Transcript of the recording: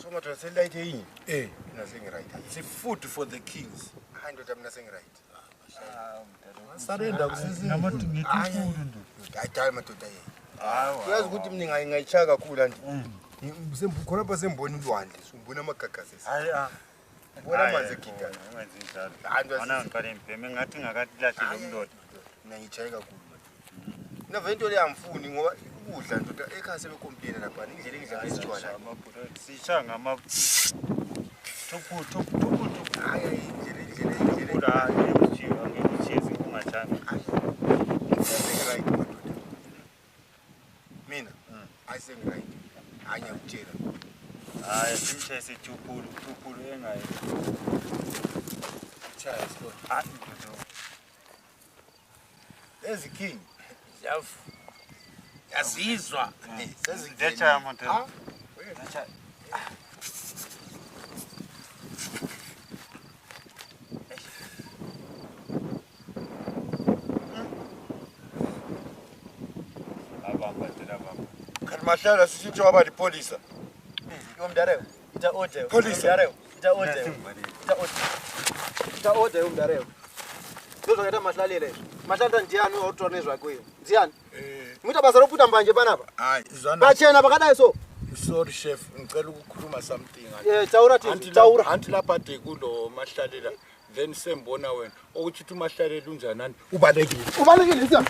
So much I said like in. Eh, Nothing right. it's a food for the kings. I don't have nothing right. Surrender kusisi. Namathi ngithi inkulu ndoda. I tell my today. Hayi. Uyazi ukuthi mina ngingayishaka kakhulu nje. Khona pha sembona ulwandle, simbona amagagasi. Hayi Ubona amanzi egigana. Ungenzi njalo. Wona ngicela impeme ngathi ngakathi lo mndoda. Mina ngishaya kakhulu manje. Navento le amfuni ngoba ukudla ndoda ekhaya sebecomplain lapha indlela engidla isitshwala. Sisha ngama thupu. Hayi indlela Kula ngijiwa ngichizi kungajani. right madoda. Mina ayiseng right. Anyakutshela. Hayi simchese thupu engayi. Chaya sibona. Hayi ndoda. Ezi king. Yazizwa. Decha manje. Decha. Mahlala sisitsho aba lipolisa. Yomdareo. Ita order. Police. Yomdareo. Ita order. Ita order yomdareo. Ndozoketa mahlalile. Mahlalita ndiyani uyotonezwa kuyo. Ndiyani? Muita basa lokuputa mbanje banapa. Hayi, izwana. Bachena bakadayi so. Sorry chef, ngicela ukukhuluma something. Taura thi, taura. Anti lapha de kulo mahlalela. Then sembona wena ukuthi umahlalela unjanani ubalekile. Ubalekile siyani.